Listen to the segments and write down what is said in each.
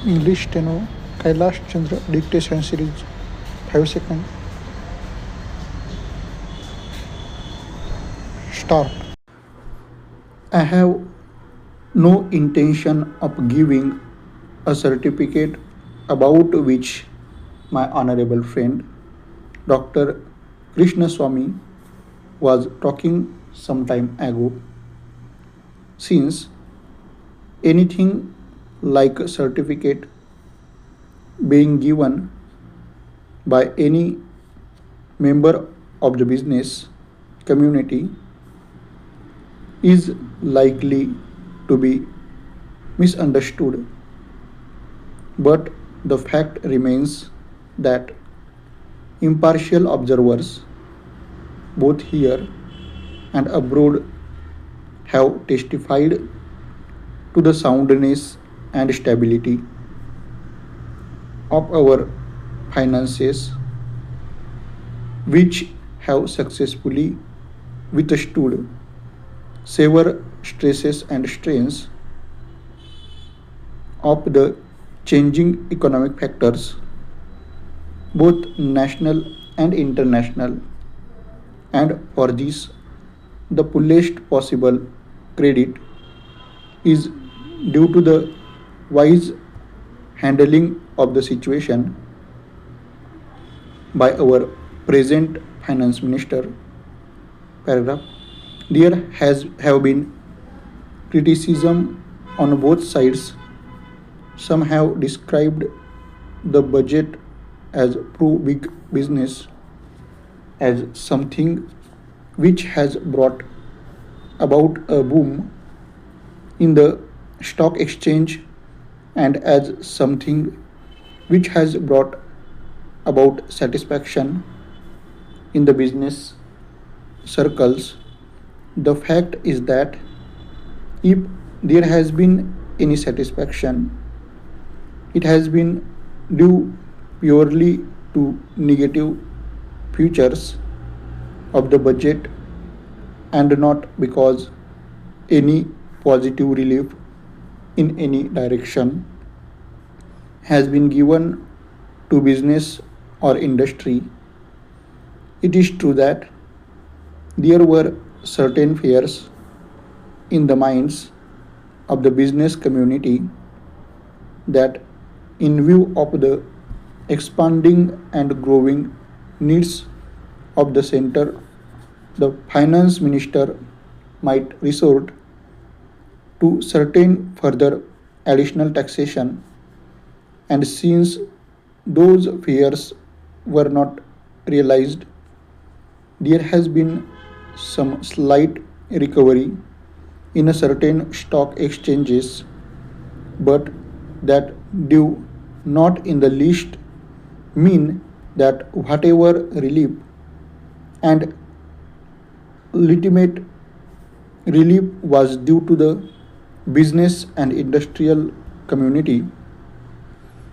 English steno, Kailas chandra dictation series. 5 seconds. Start. I have no intention of giving a certificate about which my honorable friend Dr. Krishnaswamy was talking some time ago. Since anything like a certificate being given by any member of the business community is likely to be misunderstood, but the fact remains that impartial observers, both here and abroad, have testified to the soundness and stability of our finances, which have successfully withstood severe stresses and strains of the changing economic factors, both national and international, and for this, the fullest possible credit is due to the wise handling of the situation by our present finance minister. Paragraph. There has have been criticism on both sides. Some have described the budget as pro big business, as something which has brought about a boom in the stock exchange, and as something which has brought about satisfaction in the business circles. The fact is that if there has been any satisfaction, it has been due purely to negative features of the budget and not because any positive relief in any direction has been given to business or industry. It is true that there were certain fears in the minds of the business community that, in view of the expanding and growing needs of the center, the finance minister might resort to certain further additional taxation, and since those fears were not realized, there has been some slight recovery in a certain stock exchanges, but that do not in the least mean that whatever relief and legitimate relief was due to the business and industrial community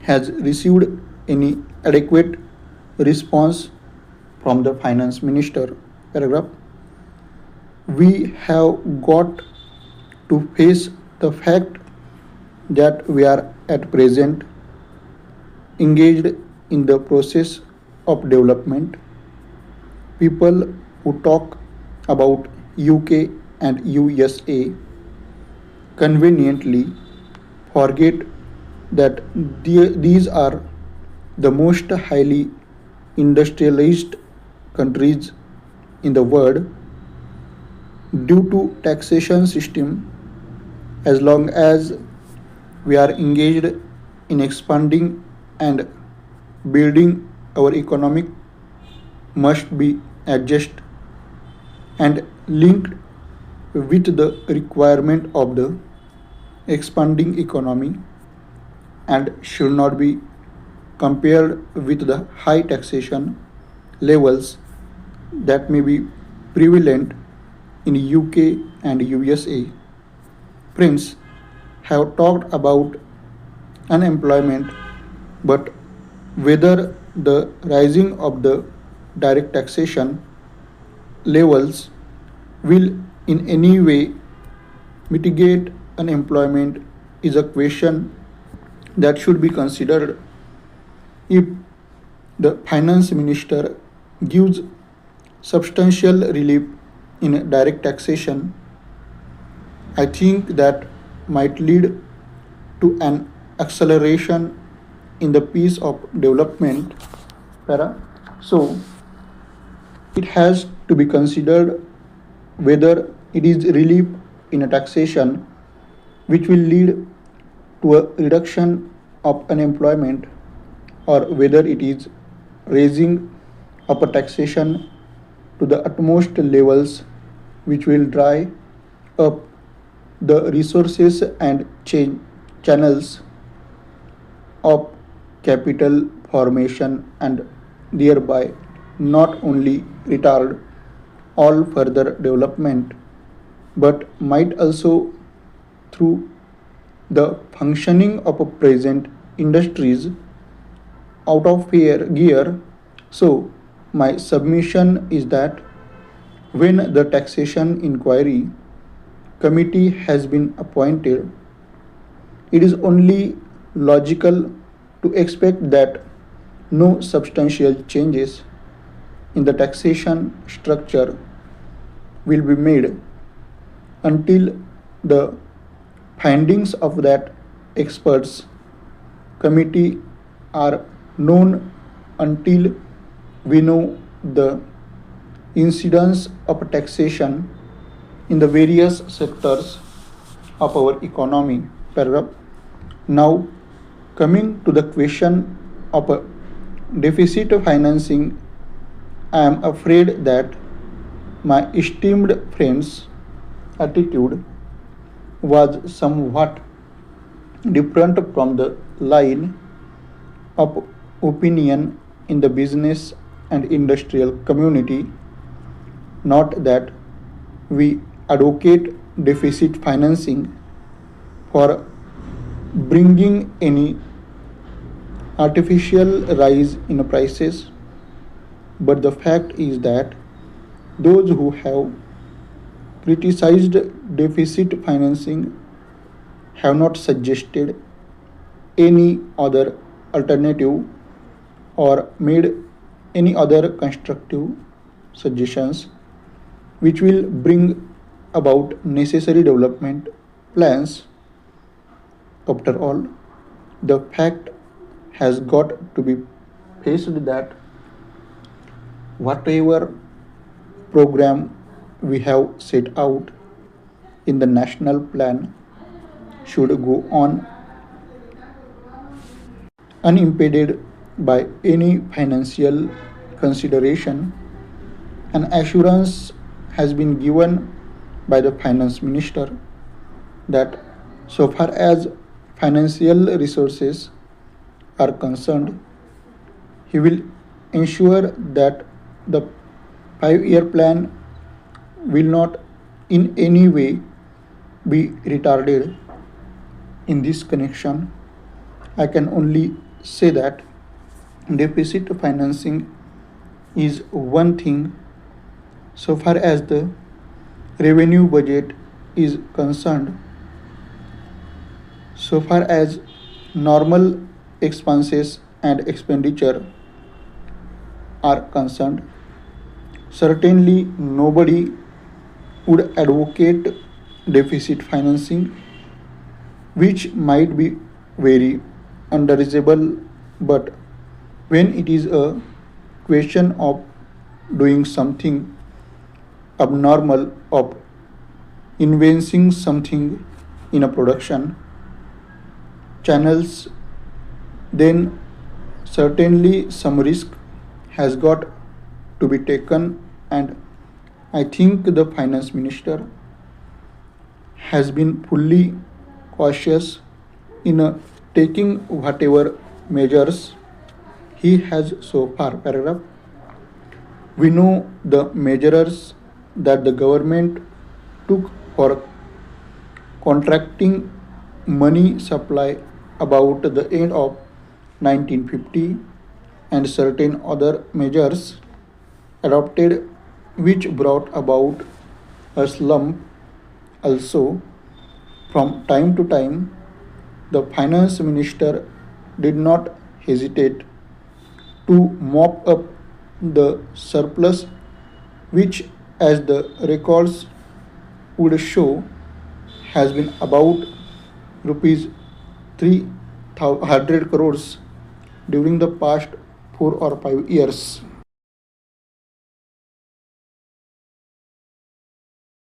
has received any adequate response from the finance minister. Paragraph. We have got to face the fact that we are at present engaged in the process of development. People who talk about UK and USA conveniently forget that these are the most highly industrialized countries in the world. Due to taxation system, as long as we are engaged in expanding and building our economic must be adjusted and linked with the requirement of the expanding economy, and should not be compared with the high taxation levels that may be prevalent in UK and USA. Prince have talked about unemployment, but whether the rising of the direct taxation levels will in any way mitigate unemployment is a question that should be considered if the finance minister gives substantial relief in direct taxation. I think that might lead to an acceleration in the pace of development. Para. So it has to be considered whether it is relief in a taxation which will lead to a reduction of unemployment, or whether it is raising up a taxation to the utmost levels which will dry up the resources and change channels of capital formation, and thereby not only retard all further development but might also through the functioning of a present industries out of gear. So my submission is that when the taxation inquiry committee has been appointed, it is only logical to expect that no substantial changes in the taxation structure will be made until the findings of that experts committee are known, until we know the incidence of taxation in the various sectors of our economy. Paragraph. Now, coming to the question of a deficit financing, I am afraid that my esteemed friend's attitude was somewhat different from the line of opinion in the business and industrial community. Not that we advocate deficit financing for bringing any artificial rise in prices, but the fact is that those who have criticized deficit financing have not suggested any other alternative or made any other constructive suggestions which will bring about necessary development plans. After all, the fact has got to be faced that whatever program we have set out in the national plan should go on unimpeded by any financial consideration. An assurance has been given by the finance minister that so far as financial resources are concerned, he will ensure that the 5-year plan will not in any way be retarded. In this connection, I can only say that deficit financing is one thing so far as the revenue budget is concerned. So far as normal expenses and expenditure are concerned, certainly nobody would advocate deficit financing, which might be very undesirable, but when it is a question of doing something abnormal, of inventing something in a production channels, then certainly some risk has got to be taken, and I think the finance minister has been fully cautious in taking whatever measures he has so far. Paragraph. We know the measures that the government took for contracting money supply about the end of 1950, and certain other measures adopted which brought about a slump. Also, from time to time, The finance minister did not hesitate to mop up the surplus, which, as the records would show, has been about rupees 300 crores during the past 4 or 5 years.